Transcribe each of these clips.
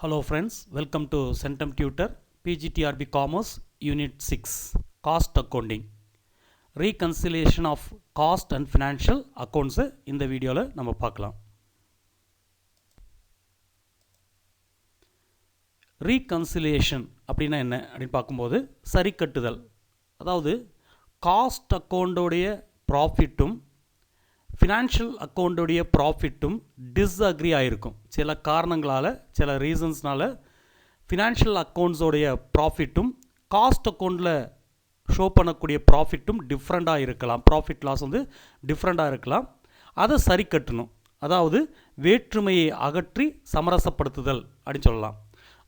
Hello friends, welcome to Centum Tutor, PGTRB Commerce, Unit 6, Cost Accounting. Reconciliation of cost and financial accounts இந்த வீடியோவில் நம்ம பார்க்கலாம். Reconciliation அப்படின்னா என்ன அப்படின்னு பார்க்கும்போது சரி கட்டுதல். அதாவது காஸ்ட் அக்கௌண்டோடைய ப்ராஃபிட்டும் ஃபினான்ஷியல் அக்கௌண்டோடைய ப்ராஃபிட்டும் டிஸ்அக்ரி ஆகிருக்கும். சில காரணங்களால் சில ரீசன்ஸ்னால் ஃபினான்ஷியல் அக்கௌண்ட்ஸோடைய ப்ராஃபிட்டும் காஸ்ட் அக்கௌண்ட்டில் ஷோ பண்ணக்கூடிய ப்ராஃபிட்டும் டிஃப்ரெண்ட்டாக இருக்கலாம். ப்ராஃபிட் லாஸ் வந்து டிஃப்ரெண்ட்டாக இருக்கலாம். அதை சரி கட்டணும். அதாவது வேற்றுமையை அகற்றி சமரசப்படுத்துதல் அப்படின்னு சொல்லலாம்.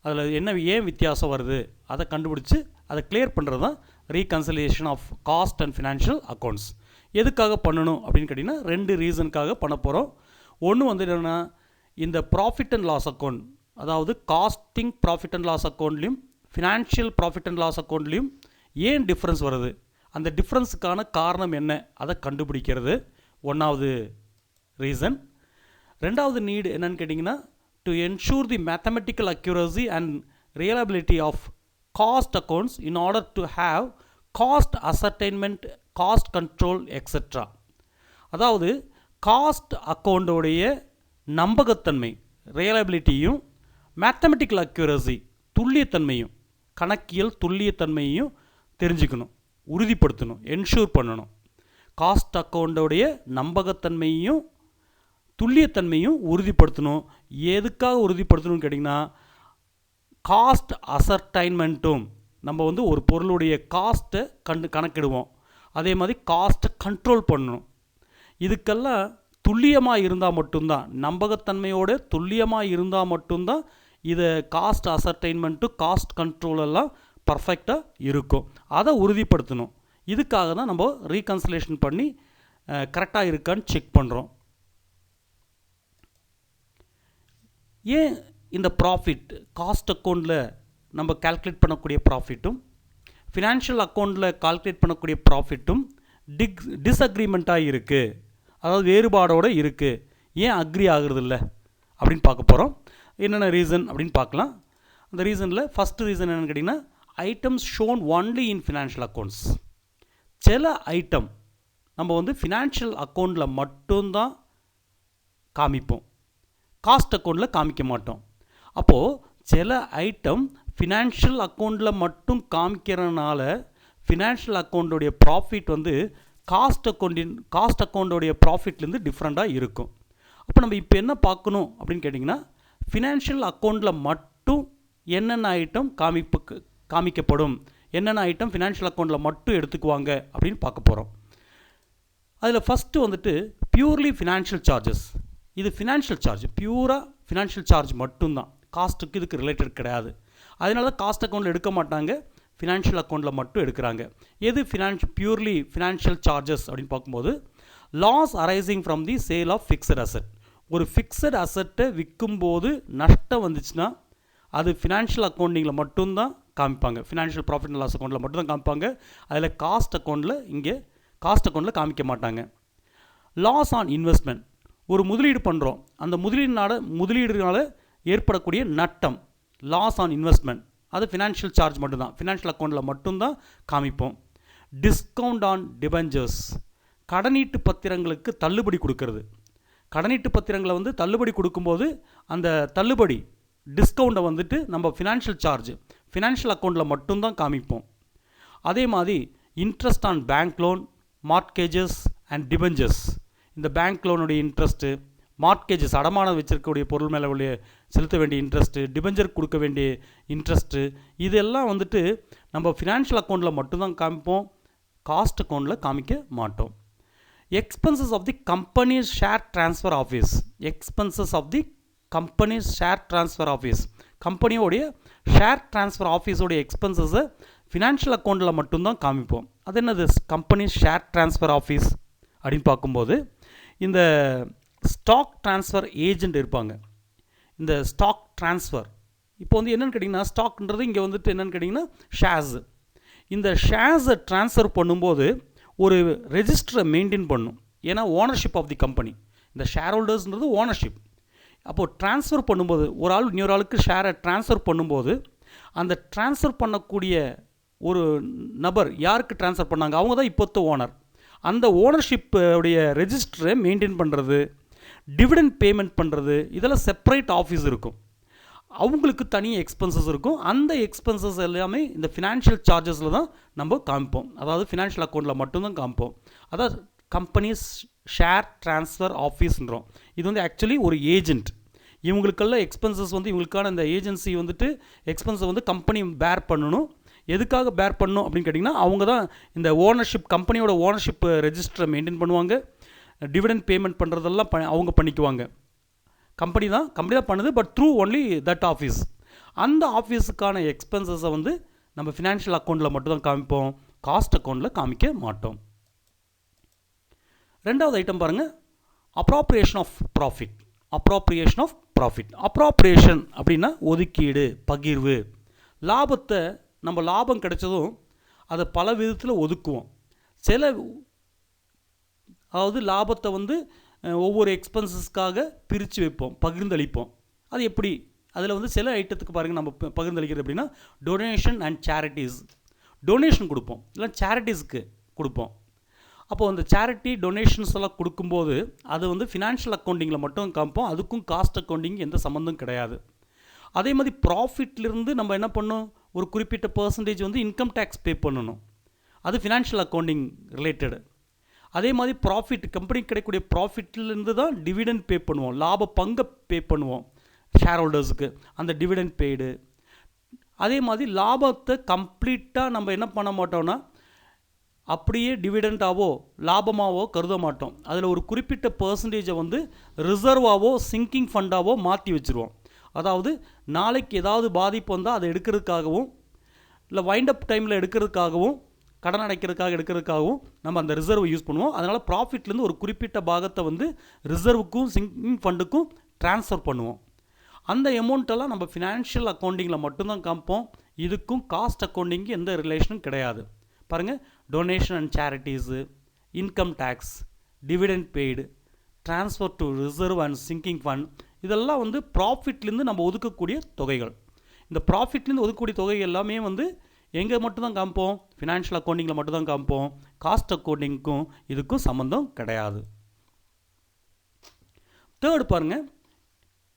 அதில் ஏன் வித்தியாசம் வருது அதை கண்டுபிடிச்சி அதை கிளியர் பண்ணுறது தான் reconciliation of cost and financial accounts. எதுக்காக பண்ணணும் அப்படின்னு கேட்டிங்கன்னா ரெண்டு ரீசனுக்காக பண்ண போகிறோம். ஒன்று வந்து என்னென்னா இந்த ப்ராஃபிட் அண்ட் லாஸ் அக்கௌண்ட், அதாவது காஸ்டிங் ப்ராஃபிட் அண்ட் லாஸ் அக்கௌண்ட்லேயும் ஃபினான்ஷியல் ப்ராஃபிட் அண்ட் லாஸ் அக்கௌண்ட்லேயும் ஏன் டிஃப்ரென்ஸ் வருது, அந்த டிஃப்ரென்ஸுக்கான காரணம் என்ன அதை கண்டுபிடிக்கிறது ஒன்றாவது ரீசன். ரெண்டாவது நீடு என்னன்னு கேட்டிங்கன்னா to ensure the mathematical accuracy and reliability of cost accounts in order to have cost ascertainment, cost control etcetera. அதாவது காஸ்ட் அக்கௌண்டோடைய நம்பகத்தன்மை ரியலபிலிட்டியும் மேத்தமெட்டிக்கல் அக்யூரசி துல்லியத்தன்மையும் கணக்கியல் துல்லியத்தன்மையும் தெரிஞ்சுக்கணும், உறுதிப்படுத்தணும், என்ஷூர் பண்ணணும். காஸ்ட் அக்கௌண்டோடைய நம்பகத்தன்மையும் துல்லியத்தன்மையும் உறுதிப்படுத்தணும். எதுக்காக உறுதிப்படுத்தணும்னு கேட்டிங்கன்னா காஸ்ட் அசர்டைன்மெண்ட்டும், நம்ம வந்து ஒரு பொருளுடைய காஸ்ட்டை கணக்கிடுவோம், அதே மாதிரி காஸ்ட்டை கண்ட்ரோல் பண்ணணும். இதுக்கெல்லாம் துல்லியமாக இருந்தால் மட்டும்தான், நம்பகத்தன்மையோடு துல்லியமாக இருந்தால் மட்டும்தான் இதை காஸ்ட் அசர்டைன்மெண்ட்டு காஸ்ட் கண்ட்ரோல் எல்லாம் பர்ஃபெக்டாக இருக்கும். அதை உறுதிப்படுத்தணும். இதுக்காக தான் நம்ம ரீகன்சிலேஷன் பண்ணி கரெக்டாக இருக்கான்னு செக் பண்ணுறோம். ஏன் இந்த ப்ராஃபிட் காஸ்ட் அக்கௌண்ட்டில் நம்ம கால்குலேட் பண்ணக்கூடிய ப்ராஃபிட்டும் ஃபினான்ஷியல் அக்கௌண்ட்டில் கால்குலேட் பண்ணக்கூடிய ப்ராஃபிட்டும் டிஸ்அக்ரிமெண்ட்டாக இருக்குது, அதாவது வேறுபாடோடு இருக்குது, ஏன் அக்ரி ஆகுறது இல்லை அப்படின்னு பார்க்க போகிறோம். என்னென்ன ரீசன் அப்படின்னு பார்க்கலாம். அந்த ரீசனில் ஃபஸ்ட்டு ரீசன் என்னென்னு கேட்டிங்கன்னா items shown only in financial accounts. சில ஐட்டம் நம்ம வந்து ஃபினான்ஷியல் அக்கௌண்ட்டில் மட்டும்தான் காமிப்போம், காஸ்ட் அக்கௌண்ட்டில் காமிக்க மாட்டோம். அப்போது சில ஐட்டம் ஃபினான்ஷியல் அக்கௌண்ட்டில் மட்டும் காமிக்கிறனால ஃபினான்ஷியல் அக்கௌண்ட்டோடைய ப்ராஃபிட் வந்து காஸ்ட் அக்கௌண்ட்டோடைய ப்ராஃபிட்லேருந்து டிஃப்ரெண்ட்டாக இருக்கும். அப்போ நம்ம இப்போ என்ன பார்க்கணும் அப்படின்னு கேட்டிங்கன்னா ஃபினான்ஷியல் அக்கௌண்ட்டில் மட்டும் என்னென்ன ஐட்டம் காமிக்கப்படும், என்னென்ன ஐட்டம் ஃபினான்ஷியல் அக்கௌண்ட்டில் மட்டும் எடுத்துக்குவாங்க அப்படின்னு பார்க்க போகிறோம். அதில் ஃபஸ்ட்டு வந்துட்டு பியூர்லி ஃபினான்ஷியல் சார்ஜஸ். இது ஃபினான்ஷியல் சார்ஜ், பியூராக ஃபினான்ஷியல் சார்ஜ் மட்டும்தான், காஸ்ட்டுக்கு இதுக்கு ரிலேட்டட் கிடையாது. அதனால தான் காஸ்ட் அக்கௌண்ட்டில் எடுக்க மாட்டாங்க, ஃபினான்ஷியல் அக்கௌண்ட்டில் மட்டும் எடுக்கிறாங்க. எது பியூர்லி ஃபினான்ஷியல் சார்ஜஸ் அப்படின்னு பார்க்கும்போது loss arising from the sale of fixed asset. ஒரு ஃபிக்ஸட் அசெட்டை விற்கும்போது நஷ்டம் வந்துச்சுன்னா அது ஃபினான்ஷியல் அக்கௌண்டிங்கில் மட்டும்தான் காமிப்பாங்க, ஃபினான்ஷியல் ப்ராஃபிட் அண்ட் லாஸ் அக்கௌண்ட்டில் மட்டும்தான் காமிப்பாங்க. அதில் காஸ்ட் அக்கௌண்ட்டில் காமிக்க மாட்டாங்க. லாஸ் ஆன் இன்வெஸ்ட்மெண்ட், ஒரு முதலீடு பண்ணுறோம், அந்த முதலீடுனால ஏற்படக்கூடிய நட்டம், லாஸ் ஆன் இன்வெஸ்ட்மெண்ட், அது ஃபினான்ஷியல் சார்ஜ் மட்டும்தான், ஃபினான்ஷியல் அக்கௌண்ட்டில் மட்டும்தான் காமிப்போம். டிஸ்கவுண்ட் ஆன் டிபெஞ்சர்ஸ், கடனீட்டு பத்திரங்களுக்கு தள்ளுபடி கொடுக்கறது. கடனீட்டு பத்திரங்களை வந்து தள்ளுபடி கொடுக்கும்போது அந்த தள்ளுபடி டிஸ்கவுண்ட்டை வந்துட்டு நம்ம ஃபினான்ஷியல் சார்ஜ் ஃபினான்ஷியல் அக்கௌண்ட்டில் மட்டும்தான் காமிப்போம். அதே மாதிரி interest on bank loan, mortgages and debentures, இந்த பேங்க் லோனுடைய இன்ட்ரெஸ்ட்டு, மார்ட்கேஜஸ் அடமானம் வச்சிருக்கக்கூடிய பொருள் மேலே உள்ள செலுத்த வேண்டிய இன்ட்ரெஸ்ட்டு, டிபெஞ்சர் கொடுக்க வேண்டிய இன்ட்ரெஸ்ட்டு, இதெல்லாம் வந்துட்டு நம்ம ஃபினான்ஷியல் அக்கௌண்ட்டில் மட்டும்தான் காமிப்போம், காஸ்ட் அக்கௌண்ட்டில் காமிக்க மாட்டோம். Expenses of the companies share transfer office, expenses of the companies share transfer office, கம்பெனியோடைய ஷேர் ட்ரான்ஸ்ஃபர் ஆஃபீஸோடைய எக்ஸ்பென்சஸை ஃபினான்ஷியல் அக்கௌண்ட்டில் மட்டும்தான் காமிப்போம். அது என்னது கம்பெனிஸ் ஷேர் ட்ரான்ஸ்ஃபர் ஆஃபீஸ் அப்படின்னு பார்க்கும்போது இந்த ஸ்டாக் ட்ரான்ஸ்ஃபர் ஏஜெண்ட் இருப்பாங்க. இந்த ஸ்டாக் ட்ரான்ஸ்ஃபர் இப்போ வந்து என்னென்னு கேட்டிங்கன்னா ஸ்டாக்ன்றது இங்கே வந்துட்டு என்னென்னு கேட்டிங்கன்னா ஷேர்ஸ். இந்த ஷேர்ஸை ட்ரான்ஸ்ஃபர் பண்ணும்போது ஒரு ரெஜிஸ்டரை மெயின்டைன் பண்ணும். ஏன்னா ஓனர்ஷிப் ஆஃப் தி கம்பெனி, இந்த ஷேர் ஹோல்டர்ஸ்ன்றது ஓனர்ஷிப். அப்போது ட்ரான்ஸ்ஃபர் பண்ணும்போது ஒரு ஆள் இன்னொரு ஆளுக்கு ஷேரை ட்ரான்ஸ்ஃபர் பண்ணும்போது அந்த ட்ரான்ஸ்ஃபர் பண்ணக்கூடிய ஒரு நபர் யாருக்கு ட்ரான்ஸ்ஃபர் பண்ணாங்க அவங்க தான் இப்போத்த ஓனர். அந்த ஓனர்ஷிப் உடைய ரெஜிஸ்டரை மெயின்டைன் பண்ணுறது, டிவிடெண்ட் பேமெண்ட் பண்ணுறது, இதெல்லாம் செப்பரேட் ஆஃபீஸ் இருக்கும். அவங்களுக்கு தனி எக்ஸ்பென்சஸ் இருக்கும். அந்த எக்ஸ்பென்சஸ் எல்லாமே இந்த ஃபினான்ஷியல் சார்ஜஸில் தான் நம்ம காமிப்போம். அதாவது ஃபினான்ஷியல் அக்கௌண்ட்டில் மட்டும்தான் காமிப்போம். அதாவது கம்பெனிஸ் ஷேர் ட்ரான்ஸ்ஃபர் ஆஃபீஸ்ன்றோம். இது வந்து ஆக்சுவலி ஒரு ஏஜென்ட். இவங்களுக்கெல்லாம் எக்ஸ்பென்சஸ் வந்து இவங்களுக்கான இந்த ஏஜென்சி வந்துட்டு எக்ஸ்பென்ஸை வந்து கம்பெனி பேர் பண்ணணும். எதுக்காக பேர் பண்ணணும் அப்படின்னு கேட்டிங்கன்னா, அவங்க தான் இந்த ஓனர்ஷிப் கம்பெனியோட ஓனர்ஷிப் ரெஜிஸ்டரை மெயின்டைன் பண்ணுவாங்க. டிவிடெண்ட் பேமெண்ட் பண்ணுறதெல்லாம் அவங்க பண்ணிக்குவாங்க. கம்பெனி தான் பண்ணுது, but through only that office. அந்த ஆஃபீஸுக்கான எக்ஸ்பென்சஸை வந்து நம்ம ஃபினான்ஷியல் அக்கௌண்ட்டில் மட்டும்தான் காமிப்போம், காஸ்ட் அக்கௌண்ட்டில் காமிக்க மாட்டோம். ரெண்டாவது ஐட்டம் பாருங்கள், அப்ராப்ரியேஷன் ஆஃப் ப்ராஃபிட். அப்ராப்ரியேஷன் அப்படின்னா ஒதுக்கீடு, பகிர்வு. லாபத்தை நம்ம லாபம் கிடைச்சதும் அதை பல விதத்தில் ஒதுக்குவோம். அதாவது லாபத்தை வந்து ஒவ்வொரு எக்ஸ்பென்சஸ்க்காக பிரித்து வைப்போம், பகிர்ந்தளிப்போம். அது எப்படி? அதில் வந்து சில ஐட்டத்துக்கு பாருங்கள் நம்ம பகிர்ந்தளிக்கிறது அப்படின்னா டொனேஷன் அண்ட் சேரிட்டிஸ். டொனேஷன் கொடுப்போம், இல்லை சேரிட்டிஸ்க்கு கொடுப்போம். அப்போது அந்த சேரிட்டி டொனேஷன்ஸ் எல்லாம் கொடுக்கும்போது அது வந்து ஃபினான்ஷியல் அக்கௌண்டிங்கில் மட்டும் காமிப்போம். அதுக்கும் காஸ்ட் அக்கௌண்டிங் எந்த சம்மந்தம் கிடையாது. அதே மாதிரி ப்ராஃபிட்லேருந்து நம்ம என்ன பண்ணோம், ஒரு குறிப்பிட்ட பர்சன்டேஜ் வந்து இன்கம் டேக்ஸ் பே பண்ணணும். அது ஃபினான்ஷியல் அக்கௌண்டிங் ரிலேட்டடு. அதே மாதிரி ப்ராஃபிட், கம்பெனிக்கு கிடைக்கக்கூடிய ப்ராஃபிட்லேருந்து தான் டிவிடெண்ட் பே பண்ணுவோம், லாப பங்கை பே பண்ணுவோம் ஷேர் ஹோல்டர்ஸுக்கு, அந்த டிவிடெண்ட் பெய்டு. அதே மாதிரி லாபத்தை கம்ப்ளீட்டாக நம்ம என்ன பண்ண மாட்டோம்னா அப்படியே டிவிடெண்டாவோ லாபமாகவோ கருத மாட்டோம். அதில் ஒரு குறிப்பிட்ட பர்சன்டேஜை வந்து ரிசர்வாவோ சிங்கிங் ஃபண்டாவோ மாற்றி வச்சுருவோம். அதாவது நாளைக்கு ஏதாவது பாதிப்பு வந்தால் அதை எடுக்கிறதுக்காகவும், இல்லை வைண்ட் அப் டைமில் எடுக்கிறதுக்காகவும், கடன் அடைக்கிறதுக்காக எடுக்கிறதுக்காகவும் நம்ம அந்த ரிசர்வை யூஸ் பண்ணுவோம். அதனால் ப்ராஃபிட்லேருந்து ஒரு குறிப்பிட்ட பாகத்தை வந்து ரிசர்வுக்கும் சிங்கிங் ஃபண்டுக்கும் ட்ரான்ஸ்ஃபர் பண்ணுவோம். அந்த அமௌண்ட்டெல்லாம் நம்ம ஃபினான்ஷியல் அக்கௌண்டிங்கில் மட்டும்தான் காமிப்போம். இதுக்கும் காஸ்ட் அக்கௌண்டிங்கு எந்த ரிலேஷனும் கிடையாது. பாருங்கள், donation and charities, income tax, dividend paid, transfer to reserve and sinking fund, இதெல்லாம் வந்து ப்ராஃபிட்லேருந்து நம்ம ஒதுக்கக்கூடிய தொகைகள். இந்த ப்ராஃபிட்லேருந்து ஒதுக்கக்கூடிய தொகை எல்லாமே வந்து எங்கே மட்டும்தான் காமிப்போம், ஃபினான்ஷியல் அக்கௌண்டிங்கில் மட்டும்தான் காமிப்போம். காஸ்ட் அக்கௌண்டிங்க்கும் இதுக்கும் சம்மந்தம் கிடையாது. தேர்ட் பாருங்கள்,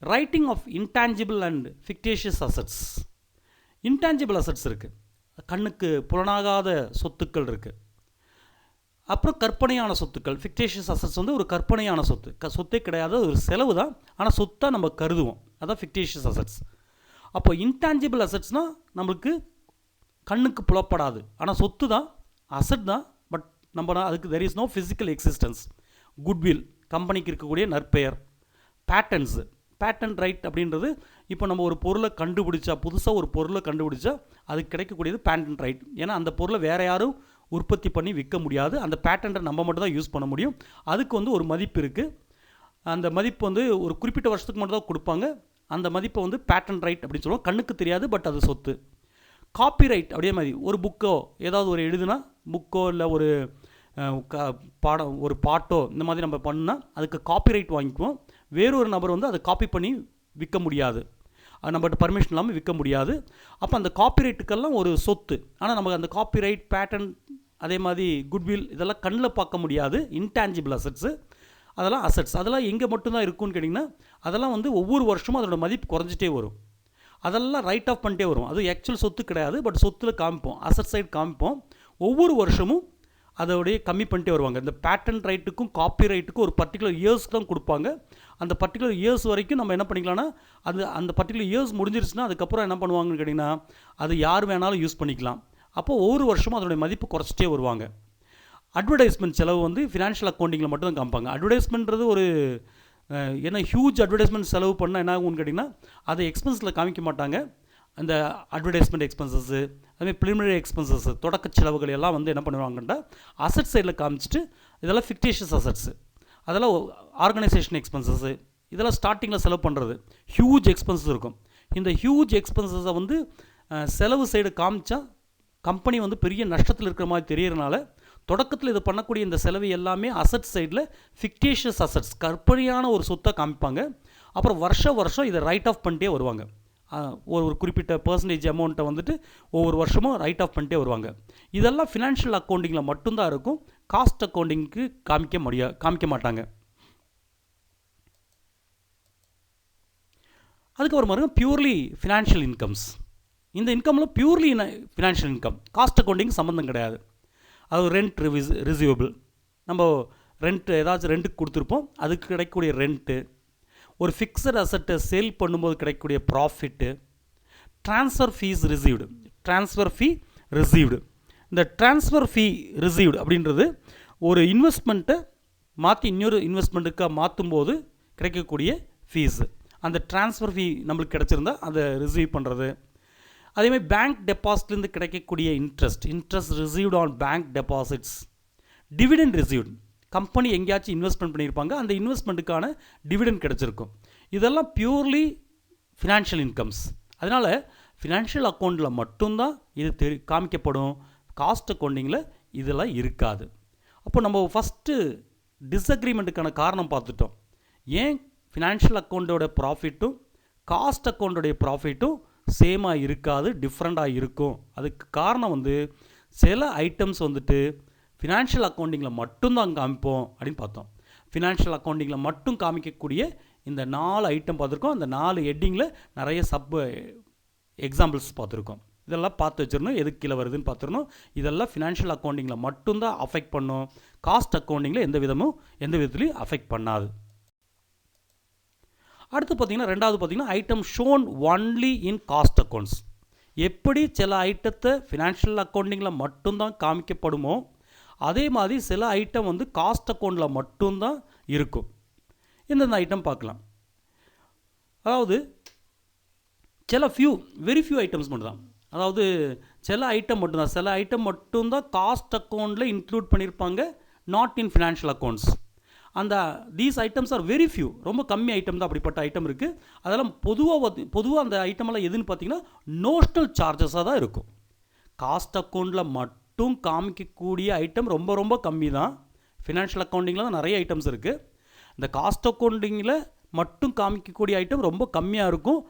writing off intangible and fictitious assets. Intangible assets இருக்குது, கண்ணுக்கு புலனாகாத சொத்துக்கள் இருக்குது. அப்புறம் கற்பனையான சொத்துக்கள், ஃபிக்டேஷியஸ் அசட்ஸ் வந்து ஒரு கற்பனையான சொத்து, சொத்தே கிடையாது, ஒரு செலவு தான், ஆனால் சொத்தாக நம்ம கருதுவோம். அதான் ஃபிக்டேஷியஸ் அசட்ஸ். அப்போ இன்டான்ஜிபிள் அசட்ஸ்னால் நம்மளுக்கு கண்ணுக்கு புலப்படாது, ஆனால் சொத்து தான், அசட் தான், பட் நம்ம அதுக்கு there is no physical existence. Goodwill, கம்பெனிக்கு இருக்கக்கூடிய நற்பெயர். பேட்டன்ஸு, பேட்டன் ரைட் அப்படின்றது, இப்போ நம்ம ஒரு பொருளை கண்டுபிடிச்சா, புதுசாக ஒரு பொருளை கண்டுபிடிச்சா அதுக்கு கிடைக்கக்கூடியது பேட்டன் ரைட். ஏன்னா அந்த பொருளை வேறு யாரும் உற்பத்தி பண்ணி விற்க முடியாது, அந்த பேட்டன்ட்டை நம்ம மட்டும் தான் யூஸ் பண்ண முடியும். அதுக்கு வந்து ஒரு மதிப்பு இருக்குது. அந்த மதிப்பு வந்து ஒரு குறிப்பிட்ட வருஷத்துக்கு மட்டும் தான் கொடுப்பாங்க. அந்த மதிப்பை வந்து பேட்டன் ரைட் அப்படின்னு சொல்லுவோம். கண்ணுக்கு தெரியாது, பட் அது சொத்து. காப்பிரைட் அப்படியே மாதிரி, ஒரு புக்கோ ஏதாவது ஒரு எழுதுனா, புக்கோ இல்லை ஒரு பாடம், ஒரு பாட்டோ இந்த மாதிரி நம்ம பண்ணால் அதுக்கு காப்பிரைட் வாங்கிக்குவோம். வேறொரு நபர் வந்து அதை காப்பி பண்ணி விற்க முடியாது, நம்மகிட்ட பர்மிஷன் இல்லாமல் விற்க முடியாது. அப்போ அந்த காப்பிரைட்டுக்கெல்லாம் ஒரு சொத்து. ஆனால் நமக்கு அந்த காப்பிரைட், பேட்டன், அதே மாதிரி குட்வில், இதெல்லாம் கண்ணில் பார்க்க முடியாது. இன்டான்ஜிபிள் அசட்ஸு, அதெல்லாம் அசட்ஸ். அதெல்லாம் எங்கே மட்டும்தான் இருக்குன்னு கேட்டிங்கன்னா, அதெல்லாம் வந்து ஒவ்வொரு வருஷமும் அதோட மதிப்பு குறைஞ்சிட்டே வரும். அதெல்லாம் ரைட் ஆஃப் பண்ணிட்டே வரும். அது ஆக்சுவல் சொத்து கிடையாது, பட் சொத்தில் காமிப்போம், அசட் சைடு காமிப்போம். ஒவ்வொரு வருஷமும் அதோடைய கம்மி பண்ணிட்டே வருவாங்க. இந்த பேட்டன் ரைட்டுக்கும் காப்பி ரைட்டுக்கும் ஒரு பர்டிகுலர் இயர்ஸ்க்கு தான் கொடுப்பாங்க. அந்த பர்டிகுலர் இயர்ஸ் வரைக்கும் நம்ம என்ன பண்ணிக்கலாம்னா, அந்த பர்டிகுலர் இயர்ஸ் முடிஞ்சிருச்சுன்னா அதுக்கப்புறம் என்ன பண்ணுவாங்கன்னு கேட்டிங்கன்னா, அது யார் வேணாலும் யூஸ் பண்ணிக்கலாம். அப்போது ஒவ்வொரு வருஷமும் அதோடைய மதிப்பு குறைச்சிட்டே வருவாங்க. அட்வர்டைஸ்மெண்ட் செலவு வந்து ஃபினான்ஷியல் அக்கௌண்டிங்கில் மட்டும் தான் காமிப்பாங்க. அட்வர்டைஸ்மெண்ட்றது ஒரு ஏன்னா ஹியூஜ் அட்வர்டைஸ்மெண்ட் செலவு பண்ணால் என்ன ஆகும்னு கேட்டிங்கன்னா, அதை எக்ஸ்பென்ஸில் காமிக்க மாட்டாங்க. அந்த அட்வர்டைஸ்மெண்ட் எக்ஸ்பென்சஸ்ஸு, அதுமாதிரி ப்ரிலிமினரி எக்ஸ்பென்சஸ்ஸு, தொடக்க செலவுகள் எல்லாம் வந்து என்ன பண்ணுவாங்கன்னா அசட் சைடில் காமிச்சிட்டு, இதெல்லாம் ஃபிக்டேஷியஸ் அசட்ஸு, அதெல்லாம் ஆர்கனைசேஷன் எக்ஸ்பென்சஸ்ஸு, இதெல்லாம் ஸ்டார்டிங்கில் செலவு பண்ணுறது. ஹியூஜ் எக்ஸ்பென்சஸ் இருக்கும். இந்த ஹியூஜ் எக்ஸ்பென்சஸை வந்து செலவு சைடு காமிச்சா கம்பெனி வந்து பெரிய நஷ்டத்தில் இருக்கிற மாதிரி தெரியறனால, தொடக்கத்தில் இது பண்ணக்கூடிய இந்த செலவு எல்லாமே அசட் சைடில் ஃபிக்டேஷியஸ் அசட்ஸ், கற்பனையான ஒரு சொத்தை காமிப்பாங்க. அப்புறம் வருஷம் இதை ரைட் ஆஃப் பண்ணிட்டே வருவாங்க. ஒரு குறிப்பிட்ட பர்சன்டேஜ் அமௌண்ட்டை வந்துட்டு ஒவ்வொரு வருஷமும் ரைட் ஆஃப் பண்ணிட்டே வருவாங்க. இதெல்லாம் ஃபினான்ஷியல் அக்கௌண்டிங்கில் மட்டும்தான் இருக்கும். காஸ்ட் அக்கௌண்டிங்க்கு காமிக்க மாட்டாங்க. அதுக்கப்புறம் பாருங்கள் பியூர்லி ஃபினான்ஷியல் இன்கம்ஸ். இந்த இன்கமில் purely financial income, cost accounting சம்மந்தம் கிடையாது. அது ரெண்ட் ரிசீவபிள், நம்ம ஏதாச்சும் ரெண்ட்டுக்கு கொடுத்துருப்போம், அதுக்கு கிடைக்கக்கூடிய ரெண்ட்டு, ஒரு ஃபிக்ஸட் அசட்டை சேல் பண்ணும்போது கிடைக்கக்கூடிய ப்ராஃபிட்டு, ட்ரான்ஸ்ஃபர் ஃபீ ரிசீவ்டு. இந்த ட்ரான்ஸ்ஃபர் ஃபீ ரிசீவ்டு அப்படின்றது ஒரு இன்வெஸ்ட்மெண்ட்டை மாற்றி இன்னொரு இன்வெஸ்ட்மெண்ட்டுக்காக மாற்றும்போது கிடைக்கக்கூடிய ஃபீஸு. அந்த ட்ரான்ஸ்ஃபர் ஃபீ நம்மளுக்கு கிடச்சிருந்தா அதை ரிசீவ் பண்ணுறது. அதேமாதிரி பேங்க் டெபாசிட்லேருந்து கிடைக்கக்கூடிய interest received on bank deposits. Dividend received, company எங்கேயாச்சும் இன்வெஸ்ட்மெண்ட் பண்ணியிருப்பாங்க, அந்த இன்வெஸ்ட்மெண்ட்டுக்கான டிவிடெண்ட் கிடச்சிருக்கும். இதெல்லாம் பியூர்லி ஃபினான்ஷியல் இன்கம்ஸ். அதனால் ஃபினான்ஷியல் அக்கௌண்ட்டில் மட்டும்தான் இது காமிக்கப்படும். காஸ்ட் அக்கௌண்டிங்கில் இதெல்லாம் இருக்காது. அப்போ நம்ம ஃபஸ்ட்டு டிஸ்அக்ரிமெண்ட்டுக்கான காரணம் பார்த்துட்டோம். ஏன் ஃபினான்ஷியல் அக்கௌண்ட்டோட ப்ராஃபிட்டும் காஸ்ட் அக்கௌண்ட்டோடைய ப்ராஃபிட்டும் சேமாக இருக்காது, டிஃப்ரெண்ட்டாக இருக்கும். அதுக்கு காரணம் வந்து சில ஐட்டம்ஸ் வந்துட்டு ஃபினான்ஷியல் அக்கௌண்டிங்கில் மட்டும்தான் காமிப்போம் அப்படின்னு பார்த்தோம். ஃபினான்ஷியல் அக்கௌண்டிங்கில் மட்டும் காமிக்கக்கூடிய இந்த 4 ஐட்டம் பார்த்துருக்கோம். அந்த 4 ஹெட்டிங்கில் நிறைய எக்ஸாம்பிள்ஸ் பார்த்துருக்கோம். இதெல்லாம் பார்த்து வச்சிடணும், எதுக்கு கீழே வருதுன்னு பார்த்துடணும். இதெல்லாம் ஃபினான்ஷியல் அக்கௌண்டிங்கில் மட்டும்தான் அஃபெக்ட் பண்ணும். காஸ்ட் அக்கௌண்டிங்கில் எந்த விதத்துலையும் அஃபெக்ட் பண்ணாது. அடுத்து பார்த்தீங்கன்னா ரெண்டாவது பார்த்தீங்கன்னா item shown only in cost accounts. எப்படி சில ஐட்டத்தை ஃபினான்ஷியல் அக்கௌண்டிங்கில் மட்டும்தான் காமிக்கப்படுமோ அதே மாதிரி சில ஐட்டம் வந்து காஸ்ட் அக்கௌண்ட்டில் மட்டும்தான் இருக்கும். இந்த ஐட்டம் பார்க்கலாம். அதாவது வெரி ஃபியூ ஐட்டம்ஸ் மட்டும்தான். அதாவது சில ஐட்டம் மட்டும்தான் காஸ்ட் அக்கௌண்ட்டில் இன்க்ளூட் பண்ணியிருப்பாங்க, not in financial accounts. These items are very few, ரொம்ப கம்மி ஐட்டம் தான் அப்படிப்பட்ட ஐட்டம் இருக்குது. அதெல்லாம் பொதுவாக அந்த ஐட்டமெல்லாம் எதுன்னு பார்த்தீங்கன்னா நோஷனல் சார்ஜஸாக தான் இருக்கும். காஸ்ட் அக்கௌண்ட்டில் மட்டும் காமிக்கக்கூடிய ஐட்டம் ரொம்ப ரொம்ப கம்மி தான். ஃபினான்ஷியல் அக்கௌண்டிங்கில் தான் நிறைய ஐட்டம்ஸ் இருக்குது. இந்த காஸ்ட் அக்கௌண்டிங்கில் மட்டும் காமிக்கக்கூடிய ஐட்டம் ரொம்ப கம்மியாக இருக்கும்.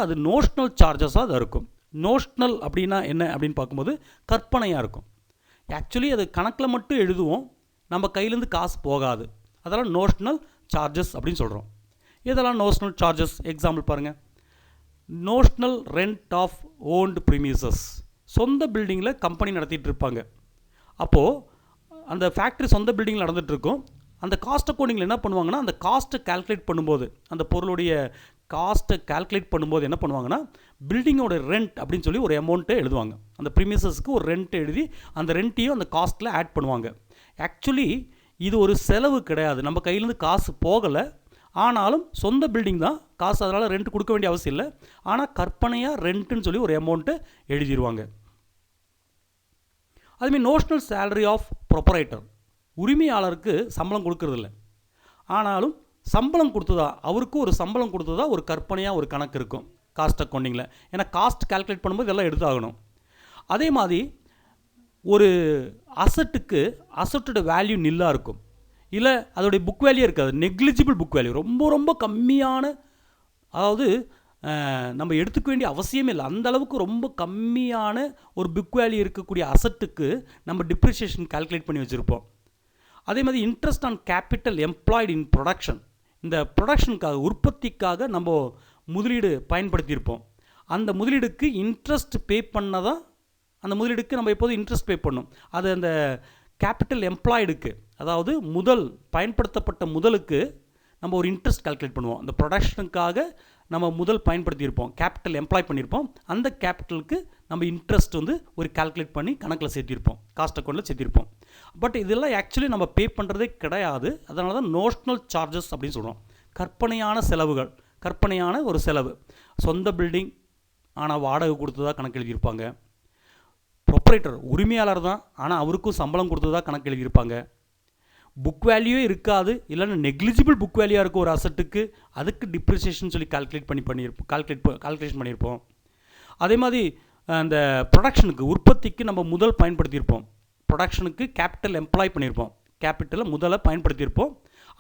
அது நோஷனல் சார்ஜஸாக தான் இருக்கும். நோஷனல் அப்படின்னா என்ன அப்படின்னு பார்க்கும்போது கற்பனையாக இருக்கும். ஆக்சுவலி அது கணக்கில் மட்டும் எழுதுவோம், நம்ம கையிலேருந்து காசு போகாது. அதெல்லாம் நோஷனல் சார்ஜஸ் அப்படின்னு சொல்கிறோம். இதெல்லாம் நோஷனல் சார்ஜஸ். எக்ஸாம்பிள் பாருங்கள். Notional rent of owned premises. சொந்த பில்டிங்கில் கம்பெனி நடத்திட்டு இருப்பாங்க. அப்போது அந்த ஃபேக்ட்ரி சொந்த பில்டிங்கில் நடந்துகிட்ருக்கும். அந்த காஸ்ட் அக்கௌண்டிங்கில் என்ன பண்ணுவாங்கன்னா, அந்த காஸ்ட்டை கால்குலேட் பண்ணும்போது, அந்த பொருளுடைய காஸ்ட்டை கால்குலேட் பண்ணும்போது என்ன பண்ணுவாங்கன்னா, பில்டிங்கோட ரெண்ட் அப்படின்னு சொல்லி ஒரு அமௌண்ட்டை எழுதுவாங்க. அந்த ப்ரீமிசஸ்க்கு ஒரு ரெண்ட் எழுதி அந்த ரெண்ட்டையும் அந்த காஸ்ட்டில் ஆட் பண்ணுவாங்க. ஆக்சுவலி இது ஒரு செலவு கிடையாது, நம்ம கையிலேருந்து காசு போகலை. ஆனாலும் சொந்த பில்டிங் தான், காசு அதனால் ரெண்ட் கொடுக்க வேண்டிய அவசியம் இல்லை. ஆனால் கற்பனையாக ரெண்ட்டுன்னு சொல்லி ஒரு அமௌண்ட்டை எழுதிடுவாங்க. அதுமாதிரி நோஷனல் சேலரி ஆஃப் ப்ரொப்பரேட்டர். உரிமையாளருக்கு சம்பளம் கொடுக்கறதில்ல, ஆனாலும் சம்பளம் கொடுத்ததா, அவருக்கு ஒரு சம்பளம் கொடுத்ததா ஒரு கற்பனையாக ஒரு கணக்கு இருக்கும் காஸ்ட் அக்கௌண்டிங்கில். ஏன்னா காஸ்ட் கால்குலேட் பண்ணும்போது இதெல்லாம் எடுத்தாகணும். அதே மாதிரி ஒரு அசட்டோட வேல்யூ நில்லாக இருக்கும், இல்லை அதோடைய புக் வேல்யூ இருக்காது, நெக்லிஜிபிள் புக் வேல்யூ, ரொம்ப ரொம்ப கம்மியான, அதாவது நம்ம எடுத்துக்க வேண்டிய அவசியமே இல்லை, அந்த அளவுக்கு ரொம்ப கம்மியான ஒரு புக் வேல்யூ இருக்கக்கூடிய அசட்டுக்கு நம்ம டிப்ரிசியேஷன் கால்குலேட் பண்ணி வச்சுருப்போம். அதே மாதிரி interest on capital employed in production. இந்த ப்ரொடக்ஷனுக்காக, உற்பத்திக்காக நம்ம முதலீடு பயன்படுத்தியிருப்போம். அந்த முதலீடுக்கு இன்ட்ரெஸ்ட் பே பண்ணதான், அந்த முதலீடுக்கு நம்ம எப்போதும் இன்ட்ரெஸ்ட் பே பண்ணணும். அது அந்த கேபிட்டல் எம்ப்ளாய்டுக்கு, அதாவது பயன்படுத்தப்பட்ட முதலுக்கு நம்ம ஒரு இன்ட்ரெஸ்ட் கால்குலேட் பண்ணுவோம். அந்த ப்ரொடக்ஷனுக்காக நம்ம முதல் பயன்படுத்தியிருப்போம், கேபிட்டல் எம்ப்ளாய் பண்ணியிருப்போம். அந்த கேபிட்டலுக்கு நம்ம இன்ட்ரெஸ்ட் வந்து ஒரு கால்குலேட் பண்ணி கணக்கில் சேர்த்திருப்போம், காஸ்ட் அக்கௌண்ட்டில் சேர்த்திருப்போம். பட் இதெல்லாம் ஆக்சுவலி நம்ம பே பண்ணுறதே கிடையாது. அதனால தான் நோஷனல் சார்ஜஸ் அப்படின்னு சொல்கிறோம். கற்பனையான செலவுகள், கற்பனையான ஒரு செலவு. சொந்த பில்டிங் ஆனால் வாடகை கொடுத்ததாக கணக்கு எழுதியிருப்பாங்க. ப்ரொப்பரேட்டர் உரிமையாளர் தான், ஆனால் அவருக்கும் சம்பளம் கொடுத்ததாக கணக்கு எழுதியிருப்பாங்க. புக் வேல்யூவே இருக்காது, இல்லைன்னா நெக்லிஜிபிள் புக் வேல்யூவாக இருக்கும் ஒரு அசட்டுக்கு, அதுக்கு டிப்ரிசியேஷன் சொல்லி கால்குலேஷன் பண்ணியிருப்போம். அதே மாதிரி அந்த ப்ரொடக்ஷனுக்கு, உற்பத்திக்கு நம்ம முதல் பயன்படுத்தியிருப்போம். ப்ரொடக்ஷனுக்கு கேபிட்டல் எம்ப்ளாய் பண்ணியிருப்போம், கேபிட்டலை முதல்ல பயன்படுத்தியிருப்போம்.